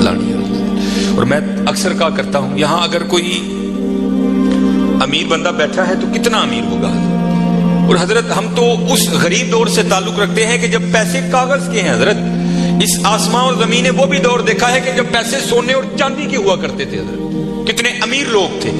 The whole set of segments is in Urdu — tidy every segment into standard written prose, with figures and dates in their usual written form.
لانی ہے۔ اور میں اکثر کہا کرتا ہوں یہاں اگر کوئی امیر بندہ بیٹھا ہے تو کتنا امیر ہوگا، اور حضرت ہم تو اس غریب دور سے تعلق رکھتے ہیں کہ جب پیسے کاغذ کے ہیں۔ حضرت اس آسمان اور زمین نے وہ بھی دور دیکھا ہے کہ جب پیسے سونے اور چاندی کے ہوا کرتے تھے۔ حضرت کتنے امیر لوگ تھے،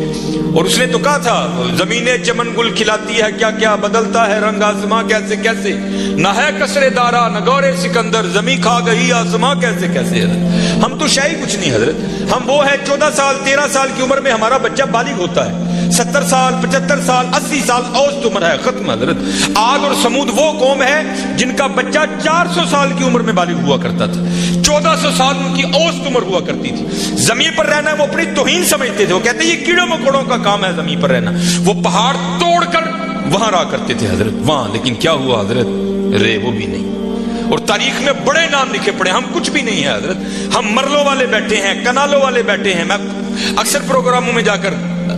اور اس نے تو کہا تھا زمینیں چمن گل کھلاتی ہے، کیا کیا بدلتا ہے رنگ آسماں کیسے کیسے، نہ ہے کسرے دارا نہ گورے سکندر، زمین کھا گئی آسماں کیسے کیسے۔ حضرت ہم تو شاہی کچھ نہیں حضرت، ہم وہ ہے 14 سال 13 سال کی عمر میں ہمارا بچہ بالغ ہوتا ہے، 70 سال 75 سال 80 سال اوسط عمر ہے، ختم۔ حضرت عاد اور سمود وہ قوم ہے جن کا بچہ 400 سال کی عمر میں بالغ ہوا کرتا تھا، 1400 سال ان کی اوسط عمر ہوا کرتی تھی۔ زمین پر رہنا وہ اپنی توہین سمجھتے تھے، وہ کہتے ہیں یہ کیڑوں مکوڑوں کا کام ہے زمین پر رہنا، وہ پہاڑ توڑ کر وہاں رہا کرتے تھے حضرت وہاں، لیکن کیا ہوا حضرت، رے وہ بھی نہیں۔ اور تاریخ میں بڑے نام لکھے پڑے، ہم کچھ بھی نہیں ہے حضرت، ہم مرلوں والے بیٹھے ہیں، کنالوں والے بیٹھے ہیں۔ میں اکثر پروگراموں میں جا کر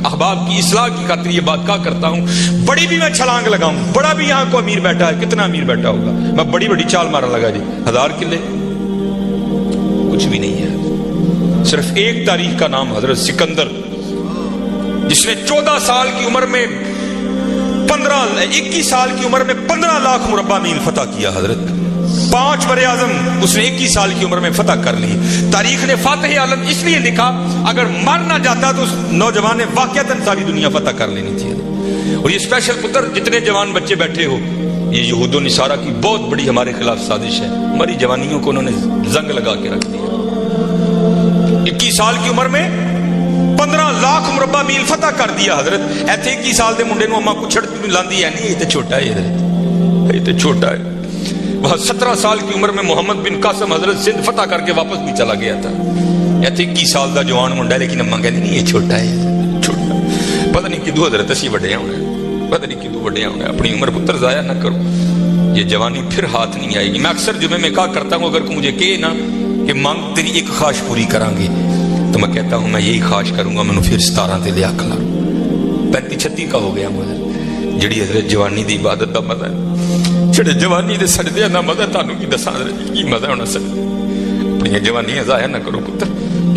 احباب کی اصلاح کی خاطر یہ بات کہا کرتا ہوں، بڑی بھی میں چھلانگ لگاؤں، بڑا بھی یہاں کو امیر بیٹھا ہے، کتنا امیر بیٹھا ہوگا، میں بڑی بڑی چال مارا لگا جی 1000 قلعے، کچھ بھی نہیں ہے، صرف ایک تاریخ کا نام حضرت سکندر، جس نے 14 سال کی عمر میں 21 سال کی عمر میں 15 لاکھ مربع میل فتح کیا حضرت، 5 بر اعظم اس نے 21 سال کی عمر میں فتح کر لی۔ تاریخ نے فاتح عالم اس لیے لکھا، اگر مر نہ جاتا تو اس نوجوان نے واقعتاً ساری دنیا فتح کر لینی تھی۔ اور یہ اسپیشل پتر جتنے جوان بچے بیٹھے ہو، یہ یہود و نصارہ کی بہت بڑی ہمارے خلاف سازش ہے، ہماری جوانیوں کو انہوں نے زنگ لگا کے رکھ دیا۔ 21 سال کی عمر میں 15 لاکھ مربع میل فتح کر دیا حضرت۔ ایتھے 21 سال دے منڈے نو اما کچھڑ لاندی ہے نہیں، یہ تو چھوٹا ہے حضرت، یہ تو چھوٹا ہے۔ وہ 17 سال کی عمر میں محمد بن قاسم حضرت سندھ فتح کر کے واپس بھی چلا گیا تھا، ایتھے 21 سال دا جوان منڈا ہے، لیکن اما کہندی نہیں یہ چھوٹا ہے، چھوٹا، پتہ نہیں کدو حضرت اسی وڈے ہونے، پتہ نہیں کدو وڈے ہونے، اپنی عمر پتر ضائع نہ کرو، یہ جوانی پھر ہاتھ نہیں آئے گی۔ میں اکثر جمعے میں کہا کرتا ہوں اگر کوئی مجھے کہے نا کہ مانگ تیری ایک خواہش پوری کریں گے، تو میں کہتا ہوں میں یہی خواہش کروں گا مینوں پھر 17 تے لیا کھلا 35-36 کا ہو گیا مگر جڑی حضرت جوانی دی عبادت دا مزہ ہے، جڑے جوانی دے سجدے دا مزہ تانوں کی دساں کی مزہ ہونا سکتا۔ اپنی جوانی ضائع نہ کرو پتر،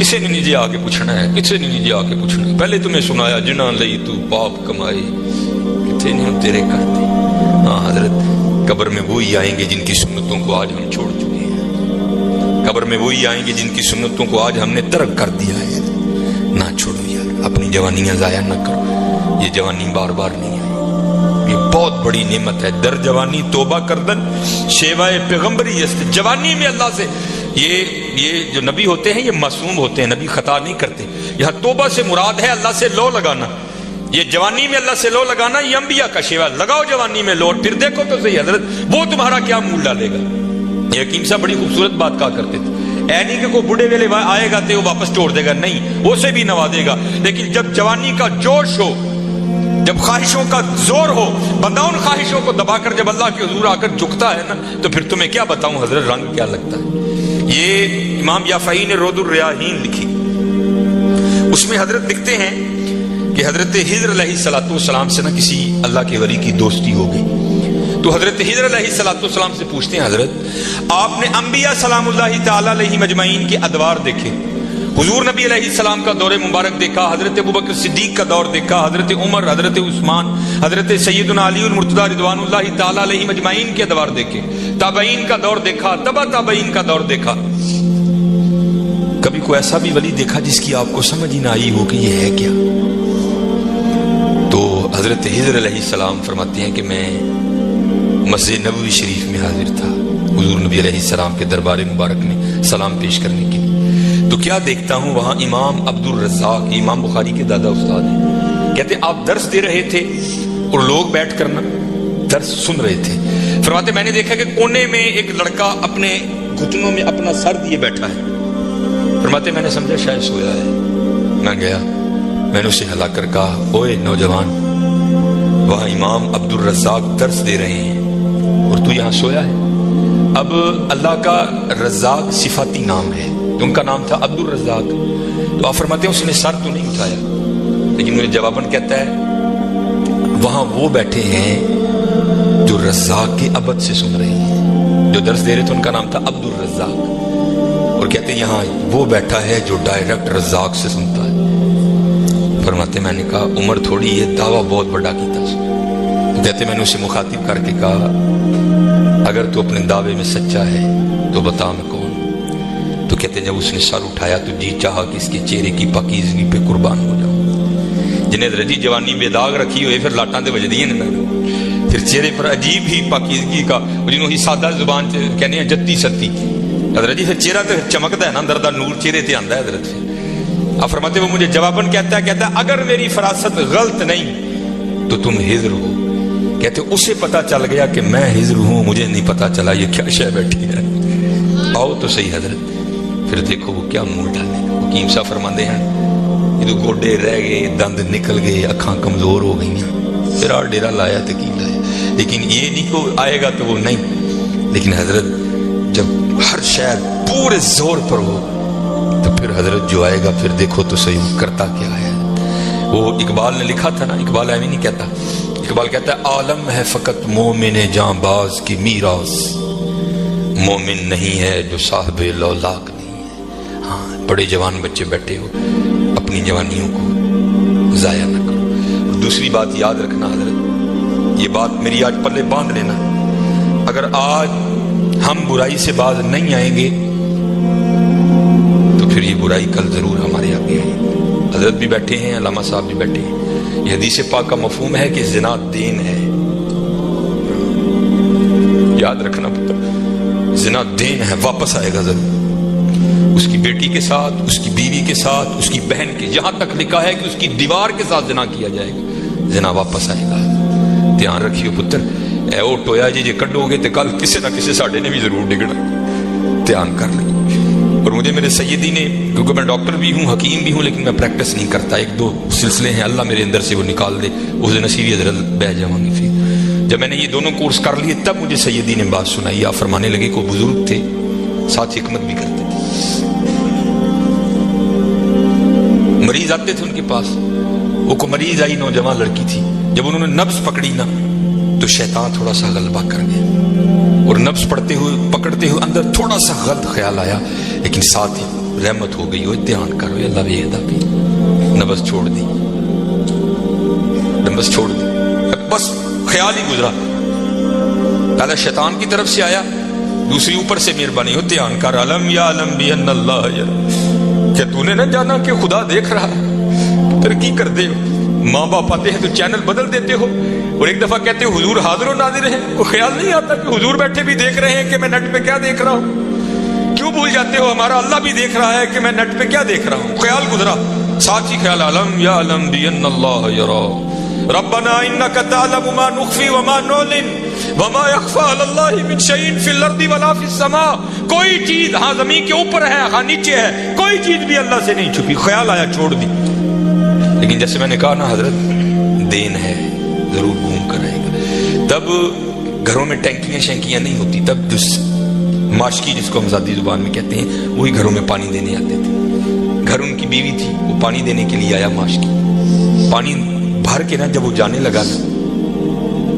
کسے نے نہیں جی آ کے پوچھنا ہے، کسے نے نہیں جی آ کے پوچھنا ہے۔ پہلے تمہیں سنایا جنہاں لئی تو پاپ کمائی، کتنے نہیں ہم تیرے کرتے۔ ہاں حضرت قبر میں وہی آئیں گے جن کی سنتوں کو آج ہم چھوڑ چکے ہیں، قبر میں وہی آئیں گے جن کی سنتوں کو آج ہم نے ترک کر دیا ہے۔ نہ چھوڑو یار، اپنی جوانیاں ضائع نہ کرو، یہ جوانی بار بار نہیں آئی، یہ بہت بڑی نعمت ہے۔ در جوانی توبہ کردن شیوائے پیغمبری است، جوانی میں اللہ سے یہ جو نبی ہوتے ہیں یہ معصوم ہوتے ہیں، نبی خطا نہیں کرتے۔ یہاں توبہ سے مراد ہے اللہ سے لو لگانا، یہ جوانی میں اللہ سے لو لگانا یہ انبیاء کا شیوا، لگاؤ جوانی میں لو، اور پھر دیکھو تو صحیح حضرت وہ تمہارا کیا مول ڈالے گا۔ یہ حکیم صاحب بڑی خوبصورت بات کہا کرتے تھے، اے نہیں کہ کوئی بڑھے ویلے آئے گا تو وہ واپس توڑ دے گا، نہیں، اسے بھی نوازے گا، لیکن جب جوانی کا جوش ہو، جب خواہشوں کا زور ہو، بندہ ان خواہشوں کو دبا کر جب اللہ کے حضور آ کر جھکتا ہے نا، تو پھر تمہیں کیا بتاؤں حضرت رنگ کیا لگتا ہے۔ یہ امام یافعی نے رود الریاحین لکھی، اس میں حضرت لکھتے ہیں کہ حضرت خضر علیہ السلام سے نا کسی اللہ کے ولی کی دوستی ہو گئی، تو حضرت خضر علیہ السلام سے پوچھتے ہیں حضرت آپ نے انبیاء سلام اللہ تعالی علیہ مجمعین کے ادوار دیکھے، حضور نبی علیہ السلام کا دور مبارک دیکھا، حضرت ابوبکر صدیق کا دور دیکھا، حضرت عمر، حضرت عثمان، حضرت سیدنا علی المرتضی رضوان اللہ تعالی علیہ مجمعین کے ادوار دیکھے، تابعین کا دور دیکھا، تبع تابعین کا دور دیکھا، کبھی کوئی ایسا بھی ولی دیکھا جس کی آپ کو سمجھ ہی نہ آئی ہو کہ یہ ہے کیا؟ تو حضرت خضر علیہ السلام فرماتے ہیں کہ میں مسجد نبوی شریف میں حاضر تھا حضور نبی علیہ السلام کے دربار مبارک میں سلام پیش کرنے کے لیے، تو کیا دیکھتا ہوں وہاں امام عبد الرزاق، امام بخاری کے دادا استاد ہیں، کہتے آپ درس دے رہے تھے اور لوگ بیٹھ کر نا درس سن رہے تھے، فرماتے میں نے دیکھا کہ کونے میں ایک لڑکا اپنے گھٹنوں میں اپنا سر دیے بیٹھا ہے، فرماتے میں نے سمجھا شاید سویا ہے، میں گیا، میں نے اسے ہلا کر کہا اوے نوجوان، وہاں امام عبد الرزاق درس دے رہے ہیں اور تو یہاں سویا ہے۔ اب اللہ کا رزاق صفاتی نام ہے، تو ان کا نام تھا عبد الرزاق، تو آپ فرماتے ہیں اس نے سر تو نہیں اٹھایا، لیکن مجھے جواباً کہتا ہے وہاں وہ بیٹھے ہیں جو رزاق کے ابد سے سن رہے ہیں، جو درس دے رہے تھے ان کا نام تھا عبد الرزاق، اور کہتے یہاں وہ بیٹھا ہے جو ڈائریکٹ رزاق سے سنتا ہے. فرماتے میں نے کہا عمر تھوڑی یہ دعویٰ بہت بڑا کیتا. کہتے میں نے اسے مخاطب کر کے کہا اگر تو اپنے دعوے میں سچا ہے تو بتا میں کون. تو کہتے جب اس نے سر اٹھایا تو جی چاہا کہ اس کے چہرے کی پاکیزگی پہ قربان ہو جاؤں. جنہیں رجی جوانی بے داغ رکھی ہوئے پھر لاٹاں دے وجدی ہیں پھر چہرے پر عجیب ہی پاکیزگی کا جنہوں ہی سادہ زبان کہنے ہیں جتی ستی حضرت جی. پھر چہرہ تو چمکتا ہے نا اندر دا نور چہرے تے آندا ہے حضرت. اب فرماتے وہ مجھے جواباً کہتا ہے اگر میری فراست غلط نہیں تو تم ہجر ہو. کہتے اسے پتا چل گیا کہ میں ہجر ہوں, مجھے نہیں پتا چلا یہ کیا شے بیٹھی ہے. آؤ تو صحیح حضرت. پھر دیکھو وہ کیا منہ ڈالے. حکیم صاحب فرماندے ہیں یہ گوڈے رہ گئے, دند نکل گئے, اکھاں کمزور ہو گئی ہیں. پھر آ ڈیرا لایا تو کی لایا, لیکن یہ نہیں کو آئے گا تو وہ نہیں. لیکن حضرت جب ہر شاید پورے زور پر ہو تو پھر حضرت جو آئے گا پھر دیکھو تو صحیح کرتا کیا ہے. وہ اقبال نے لکھا تھا نا, اقبال ایویں نہیں کہتا. اقبال کہتا ہے عالم ہے فقط مومن جاں باز کی میراث, مومن نہیں ہے جو صاحب لولاک نہیں ہے. ہاں بڑے جوان بچے بیٹھے ہو, اپنی جوانیوں کو ضائع نہ کرو. اور دوسری بات یاد رکھنا حضرت, یہ بات میری آج پلے باندھ لینا, اگر آج ہم برائی سے باز نہیں آئیں گے تو پھر یہ برائی کل ضرور ہمارے آگے آئے. حضرت بھی بیٹھے ہیں, علامہ صاحب بھی بیٹھے ہیں. یہ حدیث پاک کا مفہوم ہے کہ زنا دین ہے. یاد رکھنا پتر, زنا دین ہے, واپس آئے گا ضرور. اس کی بیٹی کے ساتھ, اس کی بیوی کے ساتھ, اس کی بہن کے, یہاں تک لکھا ہے کہ اس کی دیوار کے ساتھ زنا کیا جائے گا. زنا واپس آئے گا. دھیان رکھیو پتر, اے او ٹویا جی کڈو گے تو کل کسی نہ کسی ساڈے نے بھی ضرور ڈگنا. دھیان کر لیں. اور مجھے میرے سیدی نے, کیونکہ میں ڈاکٹر بھی ہوں, حکیم بھی ہوں, لیکن میں پریکٹس نہیں کرتا. ایک دو سلسلے ہیں, اللہ میرے اندر سے وہ نکال دے, اس دن نصیب حضرت بہ جاؤں گی. پھر جب میں نے یہ دونوں کورس کر لیے تب مجھے سیدی نے بات سنائی. آپ فرمانے لگے کوئی بزرگ تھے, ساتھ حکمت بھی کرتے تھے. مریض آتے تھے ان کے پاس, وہ کو مریض آئی, نوجوان لڑکی تھی. جب انہوں نے نبض پکڑی نا تو شیطان تھوڑا سا غلبہ کر گیا, اور نبض پڑھتے ہوئے پکڑتے ہوئے اندر تھوڑا سا غلط خیال آیا, لیکن ساتھ ہی رحمت ہو گئی. وہ دھیان کرو اللہ بھی ادا بھی, نبض چھوڑ دی, نبض چھوڑ دی, بس خیال ہی گزرا. پہلا شیطان کی طرف سے آیا, دوسری اوپر سے مہربانی. ہو دھیان کر, علم یا علم بھی ان اللہ یرا, کیا تو نے نہ جانا کہ خدا دیکھ رہا ہے. ترقی کر دے, ماں باپ آتے ہیں تو چینل بدل دیتے ہو, اور ایک دفعہ کہتے ہو حضور حاضر و ناظر ہیں. وہ خیال نہیں آتا کہ حضور بیٹھے بھی دیکھ رہے ہیں کہ میں نیٹ پہ کیا دیکھ رہا ہوں. کیوں بھول جاتے ہو ہمارا اللہ بھی دیکھ رہا ہے کہ میں نیٹ پہ کیا دیکھ رہا ہوں. خیال گزرا, ساتھ ہی خیال علم یا علم بھی ان اللہ یرا, ربنا انک تعلم ما نخفی وما نعلن وما یخفی علی اللہ من شیء فی الارض ولا فی السماء. کوئی چیز ہاں زمین کے اوپر ہے, ہاں نیچے ہے, کوئی چیز بھی اللہ سے نہیں چھپی. خیال آیا, چھوڑ دی. لیکن جیسے میں نے کہا نا حضرت, دین ہے, ضرور گھوم کر آئے گا. تب گھروں میں ٹینکیاں شینکیاں نہیں ہوتی, تب جو ماشکی جس کو ہم ذاتی زبان میں کہتے ہیں وہی گھروں میں پانی دینے آتے تھے. گھر ان کی بیوی تھی, وہ پانی دینے کے لیے آیا. ماشکی پانی بھر کے نا جب وہ جانے لگا نا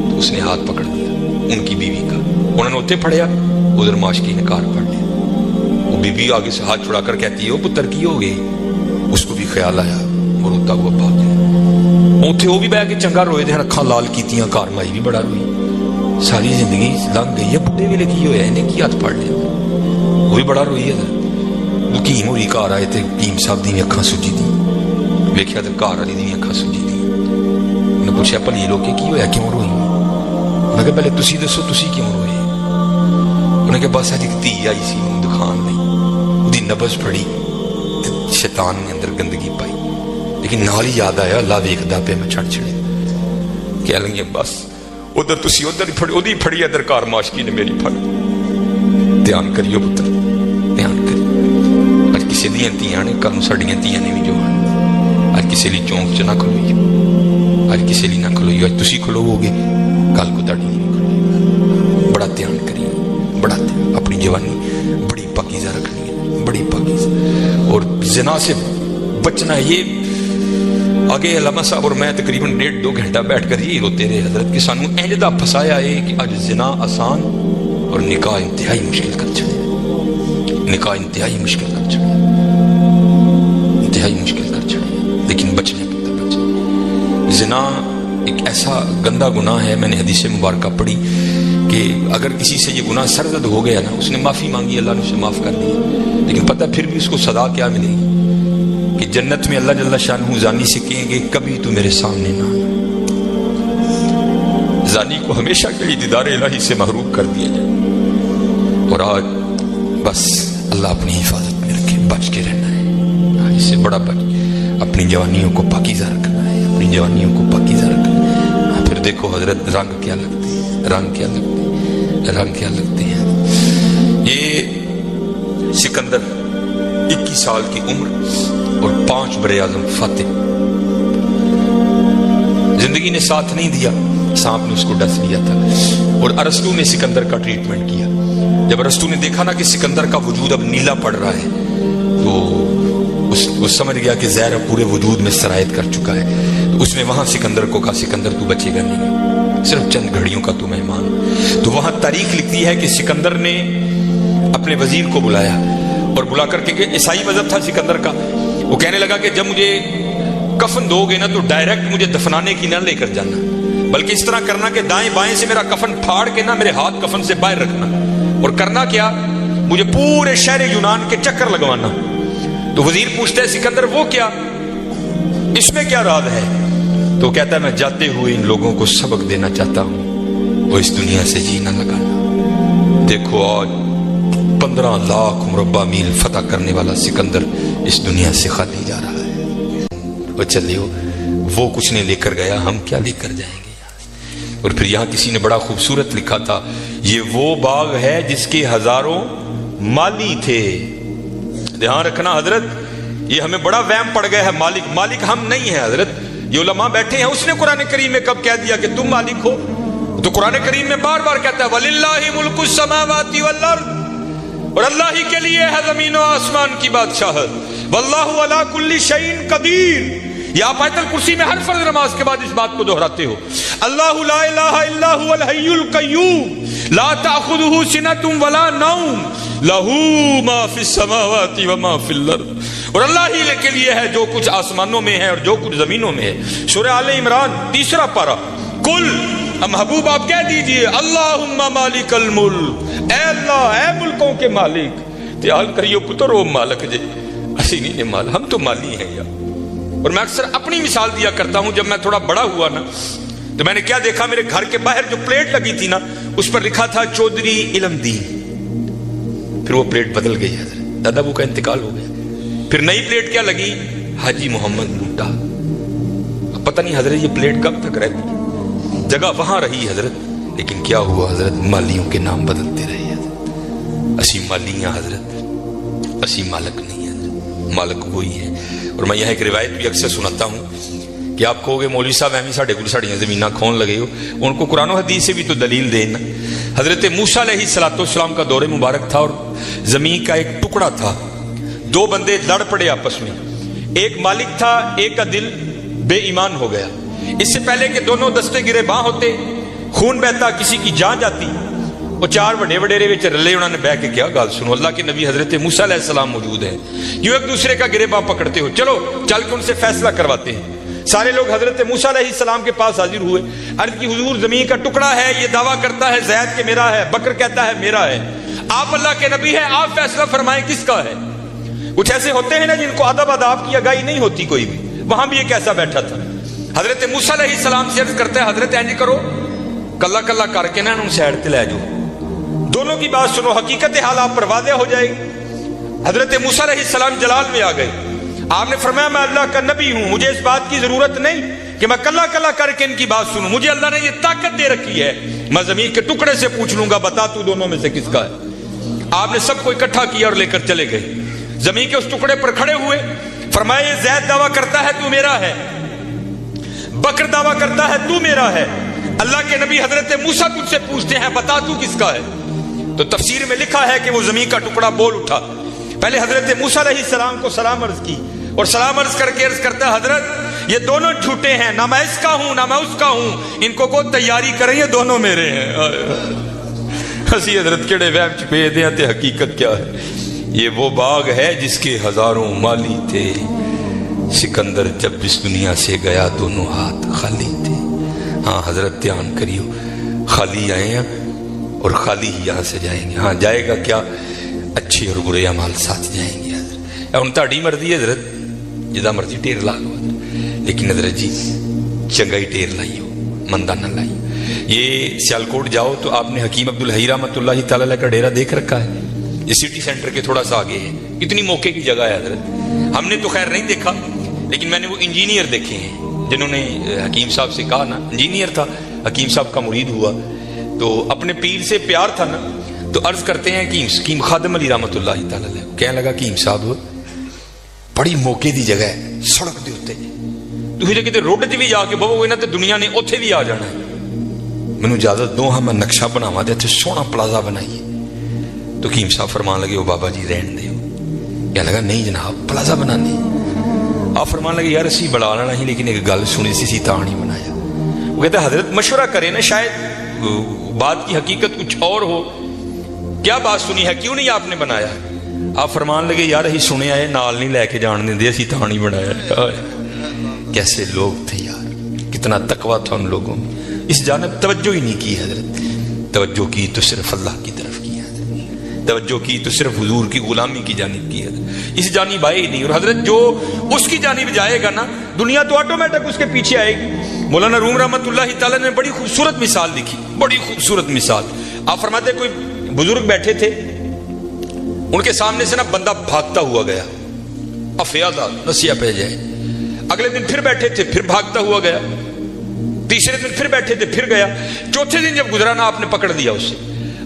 تو اس نے ہاتھ پکڑ دیا ان کی بیوی کا. انہوں نے اتنے پھڑیا, ادھر ماشکی نے کار پڑ لیا. وہ بیوی آگے سے ہاتھ چھڑا کر کہتی ہے وہ پتر کی ہو گئی. اس کو بھی خیال آیا, وہ روتا ہوا بھاگ گیا. اتنے وہ بھی بہ کے چنگا روئے دے, اکھاں لال کیتیاں, کار مائی بھی بڑا روئی. ساری زندگی لنگ گئی ہے, بڈھے ویلے کی ہویا, انہیں کی ہاتھ پڑ لیا, وہ بھی بڑا روئی ہے. حکیم ہوئی کار آئے تھے, حکیم صاحب دی اکھاں سجی دی, ویکھیا تے کار والی دی اکھاں سجی دی. انہیں پوچھا بھلی لوگ کی ہویا, کیوں روئی؟ انہیں کہا پہلے تسی دسو تسی کیوں روئے؟ انہیں کہا بس ایک دھی آئی سی دکھان نہیں, دی نبض پڑی, شیطان نے اندر گندگی پائی. لیکن نال ہی یاد آیا اللہ ویکھدا پیا, میں چھڑ چھڑے کہہ لیں گے بس ادھر تسی ادھر ادھی پھڑی, ادھر کار ماشکی نے میری پھڑ. دھیان کریو پتر, دھیان کریو. اج کسی دیاں تیاں نے, کل ساڈیاں تیاں نے بھی جو اج کسی لی چونک چ نہ کھلوئیو, اج کسی لی نہ کھلوئیو, اج تسی کھلوو گے کل کو تاڑی نہیں کھلوئیو. بڑا دھیان کریو, بڑا دھیان. اپنی جوانی بڑی پاکیزہ رکھنی ہے, بڑی پاکیزہ. اور زنا سے بچنا. یہ آگے علامہ صاحب اور میں تقریباً 1.5-2 گھنٹہ بیٹھ کر ہی روتے رہے حضرت کہ سانو انجدہ پھسایا ہے کہ اج زنا آسان اور نکاح انتہائی مشکل کر چھڑے. نکاح انتہائی مشکل کر چڑھے، انتہائی مشکل کر چڑھے، لیکن بچنے پڑتا بچے۔ زنا ایک ایسا گندا گناہ ہے، میں نے حدیث مبارکہ پڑھی کہ اگر کسی سے یہ گناہ سرزد ہو گیا نا، اس نے معافی مانگی، اللہ نے اسے معاف کر دیا، لیکن پتہ پھر بھی اس کو سزا کیا ملے گی کہ جنت میں اللہ جل شانہ زانی سے کہیں گے کبھی تو میرے سامنے نہ آنا۔ زانی کو ہمیشہ کے لیے دیدار الہی سے محروم کر دیا جائے، اور آج بس اللہ اپنی حفاظت میں رکھے، بچ کے رہنا ہے، اس سے بڑا بچ، اپنی جوانیوں کو پاکیزہ رکھنا ہے، اپنی جوانیوں کو پاکیزہ رکھنا ہے۔ پھر دیکھو حضرت رنگ کیا لگتے ہیں، رنگ کیا لگتے ہیں، رنگ کیا لگتے ہیں۔ یہ سکندر 21 سال کی عمر اور 5 بر اعظم فاتح، زندگی نے ساتھ نہیں دیا، سانپ نے اس کو ڈس لیا تھا، اور ارسطو نے سکندر کا ٹریٹمنٹ کیا۔ جب ارسطو نے دیکھا نا کہ سکندر کا وجود اب نیلا پڑ رہا ہے، تو وہ سمجھ گیا کہ زہر پورے وجود میں سرایت کر چکا ہے، تو اس نے وہاں سکندر کو کہا سکندر تو بچے گا نہیں، صرف چند گھڑیوں کا تو مہمان۔ تو وہاں تاریخ لکھتی ہے کہ سکندر نے اپنے وزیر کو بلایا، اور بلا کر کے کہ عیسائی مذہب تھا سکندر کا، وہ کہنے لگا کہ جب مجھے کفن دو گے نا تو ڈائریکٹ مجھے دفنانے کی نہ لے کر جانا، بلکہ اس طرح کرنا کہ دائیں بائیں سے میرا کفن پھاڑ کے نا میرے ہاتھ کفن سے باہر رکھنا، اور کرنا کیا، مجھے پورے شہر یونان کے چکر لگوانا۔ تو وزیر پوچھتا ہے سکندر وہ کیا، اس میں کیا راز ہے؟ تو کہتا ہے میں جاتے ہوئے ان لوگوں کو سبق دینا چاہتا ہوں، وہ اس دنیا سے جی نہ لگانا۔ دیکھو آج 15 لاکھ مربع میل فتح کرنے والا سکندر اس دنیا سے خالی جا رہا ہے۔ وہ چلیو، وہ کچھ نہیں لے کر گیا، ہم کیا لے کر جائیں گے؟ اور پھر یہاں کسی نے بڑا خوبصورت لکھا تھا، یہ وہ باغ ہے جس کے ہزاروں مالی تھے۔ دھیان رکھنا حضرت، یہ ہمیں بڑا وہم پڑ گیا ہے، مالک مالک ہم نہیں ہیں حضرت، یہ علماء بیٹھے ہیں، اس نے قرآن کریم میں کب کہہ دیا کہ تم مالک ہو؟ تو قرآن کریم میں بار بار کہتا ہے وَلِلَّهِ مُلْكُ السَّمَاوَاتِ وَالْأَرْضِ، اور اللہ ہی کے لیے ہے زمین و آسمان کی بادشاہت، وَاللَّهُ عَلَى كُلِّ شَيْءٍ قَدِيرٌ۔ یہ آپ آیت الکرسی میں ہر فرض نماز کے بعد اس بات کو دہراتے ہو، اللہ لا الہ الا هو الحی القیوم لا تأخذہ سنۃ ولا نوم لہ ما فی السماوات وما فی الارض، اور اللہ ہی کے لیے ہے جو کچھ آسمانوں میں ہے اور جو کچھ زمینوں میں ہے۔ سورہ آل عمران 3 پارہ، کل محبوب آپ کہہ دیجئے اللہم مالک الملک، اے اللہ اے ملکوں کے مالک، تیال کریو پتر او مالک جے، اسی نہیں مال، ہم تو مالی ہیں یار۔ اور میں اکثر اپنی مثال دیا کرتا ہوں، جب میں تھوڑا بڑا ہوا نا تو میں نے کیا دیکھا، میرے گھر کے باہر جو پلیٹ لگی تھی نا اس پر لکھا تھا چودھری علم دین، پھر وہ پلیٹ بدل گئی حضرت، دادا ابو کا انتقال ہو گیا، پھر نئی پلیٹ کیا لگی، حاجی محمد بوٹا۔ اب پتہ نہیں حضرت یہ پلیٹ کب تک رہتی، جگہ وہاں رہی حضرت، لیکن کیا ہوا حضرت، مالیوں کے نام بدلتے رہے حضرت، اسی مالیاں حضرت، اسی مالک نہیں حضرت، مالک وہی ہے۔ اور میں یہاں ایک روایت بھی اکثر سناتا ہوں کہ آپ کہو گے مولوی صاحب ایویں ساڈے کول ساڈیاں زمیناں کھون لگے ہو، ان کو قرآن و حدیث سے بھی تو دلیل دینا۔ حضرت موسیٰ علیہ السلام کا دور مبارک تھا، اور زمین کا ایک ٹکڑا تھا، 2 بندے لڑ پڑے آپس میں، ایک مالک تھا، ایک کا دل بے ایمان ہو گیا۔ اس سے پہلے کہ دونوں دستے گرے باں ہوتے، خون بہتا، کسی کی جان جاتی، وہ 4 بڑے وڈیرے وچ رلے، انہوں نے بہ کے کیا گل سنو، اللہ کے نبی حضرت موسیٰ علیہ السلام موجود ہیں، یوں ایک دوسرے کا گرے باں پکڑتے ہو، چلو چل کے ان سے فیصلہ کرواتے ہیں۔ سارے لوگ حضرت موسیٰ علیہ السلام کے پاس حاضر ہوئے، عرض کی حضور زمین کا ٹکڑا ہے، یہ دعویٰ کرتا ہے زید کہ میرا ہے، بکر کہتا ہے میرا ہے، آپ اللہ کے نبی ہیں، آپ فیصلہ فرمائیں کس کا ہے۔ کچھ ایسے ہوتے ہیں نا جن کو ادب اداب کی آگاہی نہیں ہوتی کوئی بھی، وہاں بھی ایک ایسا بیٹھا تھا۔ حضرت موسیٰ علیہ السلام سے عرض کرتا ہے حضرت اینج کرو، کلا کلا کر کے نا انہوں سیڈ تے لے جاؤ، دونوں کی بات سنو، حقیقت حال آپ پر واضح ہو جائے گی۔ حضرت موسیٰ علیہ السلام جلال میں آ گئے، آپ نے فرمایا میں اللہ کا نبی ہوں، مجھے اس بات کی ضرورت نہیں کہ میں کلا کلا کر کے ان کی بات سنوں، مجھے اللہ نے یہ طاقت دے رکھی ہے، میں زمین کے ٹکڑے سے پوچھ لوں گا بتا تو دونوں میں سے کس کا ہے۔ آپ نے سب کو اکٹھا کیا اور لے کر چلے گئے، زمین کے اس ٹکڑے پر کھڑے ہوئے، فرمایا یہ زید دعویٰ کرتا ہے تو میرا ہے، بکر دعویٰ کرتا ہے تو میرا ہے، اللہ کے نبی حضرت موسیٰ تجھ سے پوچھتے ہیں بتا تو کس کا ہے۔ تو تفسیر میں لکھا ہے کہ وہ زمین کا ٹکڑا بول اٹھا، پہلے حضرت موسیٰ علیہ السلام کو سلام عرض کی، اور سلام عرض کر کے عرض کرتا ہے حضرت یہ دونوں جھوٹے ہیں، نہ میں اس کا ہوں نہ میں اس کا ہوں، ان کو تیاری کریں، یہ دونوں میرے ہیں۔ اسی حضرت کیڑے وہم چ پے دے تے حقیقت کیا ہے، یہ وہ باغ ہے جس کے ہزاروں مالی تھے، سکندر جب اس دنیا سے گیا دونوں ہاتھ خالی تھے۔ ہاں حضرت دھیان کریو، خالی آئے ہیں اور خالی ہی یہاں سے جائیں گے۔ ہاں جائے گا کیا؟ اچھے اور برے اعمال ساتھ جائیں گے حضرت۔ ہن تہاڈی مرضی ہے حضرت، جدا مرضی ٹیر لا لو حضرت، لیکن حضرت جی چنگا ہی ٹیر لائیو، مندہ نہ لائیو۔ یہ سیالکوٹ جاؤ تو آپ نے حکیم عبدالحی رحمۃ اللہ تعالی کا ڈیرا دیکھ رکھا ہے، یہ سٹی سینٹر کے تھوڑا سا آگے ہے۔ کتنی موقع کی جگہ ہے حضرت، ہم نے تو خیر نہیں دیکھا، لیکن میں نے وہ انجینئر دیکھے ہیں جنہوں نے حکیم صاحب سے کہا نا، انجینئر تھا، حکیم صاحب کا مرید ہوا تو اپنے پیر سے پیار تھا نا، تو عرض کرتے ہیں کہ حکیم خادم علی رحمۃ اللہ تعالی علیہ کہنے لگا کہ حکیم صاحب بڑی موقع دی جگہ ہے، سڑک دے اوتے تسی جے کتے روڈ 'چ بھی جا کے بہو گے نا تے دنیا نے اوتھے بھی آ جانا ہے، مینوں اجازت دو ہاں میں نقشہ بناواں تے اتنے سوہنا پلازا بنائیے۔ تو حکیم صاحب فرمان لگے وہ بابا جی رہن دیو، کہنے لگا نہیں جناب پلازا بنانے۔ آپ فرمان لگے یار اسی بڑا لینا ہی، لیکن ایک گل سنی سی تاں نہیں بنایا۔ وہ کہتے حضرت مشورہ کرے نا، شاید بات کی حقیقت کچھ اور ہو، کیا بات سنی ہے، کیوں نہیں آپ نے بنایا؟ آپ فرمان لگے یار اسی سنیا ہے، نال نہیں لے کے جان دیں، اسی تاں نہیں بنایا۔ کیسے لوگ تھے یار، کتنا تقویٰ تھا ان لوگوں میں، اس جانب توجہ ہی نہیں کی حضرت۔ توجہ کی تو صرف اللہ کی طرف کی حضرت، توجہ کی تو صرف حضور کی غلامی کی جانب کی حضرت، اس جانب آئے ہی نہیں۔ اور حضرت جو اس کی جانب جائے گا نا، دنیا تو آٹومیٹک اس کے پیچھے آئے گی۔ مولانا روم رحمۃ اللہ تعالی نے بڑی خوبصورت مثال لکھی، بڑی خوبصورت مثال۔ آپ فرماتے کوئی بزرگ بیٹھے تھے، ان کے سامنے سے نا بندہ بھاگتا ہوا گیا، افیادہ نسیہ پہ جائے۔ اگلے دن پھر بیٹھے تھے، پھر بھاگتا ہوا گیا، تیسرے دن پھر بیٹھے تھے، پھر گیا، چوتھے دن جب گزرا نا آپ نے پکڑ دیا اسے۔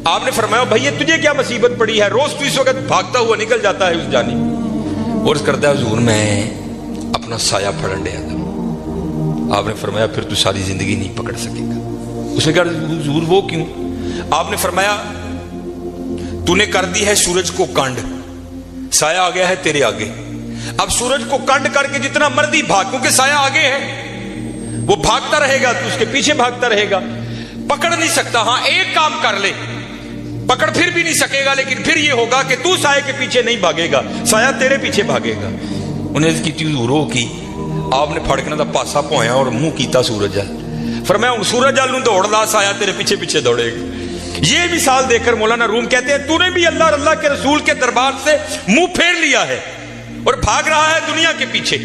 آپ نے فرمایا بھائی یہ تجھے کیا مصیبت پڑی ہے، روز تو اس وقت بھاگتا ہوا نکل جاتا ہے اس جانب۔ عرض کرتا ہے حضور میں اپنا سایہ پھڑن ڈیا تھا۔ آپ نے فرمایا پھر تو ساری زندگی نہیں پکڑ سکے گا۔ اس نے کہا حضور وہ کیوں؟ آپ نے فرمایا تو نے کر دی ہے سورج کو کانڈ، سایہ آ گیا ہے تیرے آگے، اب سورج کو کنڈ کر کے جتنا مرضی بھاگ، کیونکہ سایہ آگے ہے، وہ بھاگتا رہے گا تو اس کے پیچھے بھاگتا رہے گا، پکڑ نہیں سکتا۔ ہاں ایک کام کر لے، پکڑ پھر بھی نہیں سکے گا، لیکن پھر یہ ہوگا کہ تو سایہ کے پیچھے نہیں بھاگے گا، سایہ تیرے پیچھے بھاگے گا۔ انہیں کی رو کی، آپ نے پھڑکنا دا پاسا پویا اور منہ کیتا سورج جل۔ فرمایا ہوں سورج جل نوں دوڑ لا، سایہ تیرے پیچھے پیچھے دوڑے گا۔ یہ مثال دے کر مولانا روم کہتے ہیں تو نے بھی اللہ اور اللہ کے رسول کے دربار سے منہ پھیر لیا ہے اور بھاگ رہا ہے دنیا کے پیچھے۔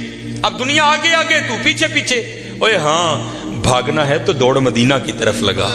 اب دنیا آگے آگے، تو پیچھے پیچھے۔ اوے ہاں بھاگنا ہے تو دوڑ مدینہ کی طرف لگا۔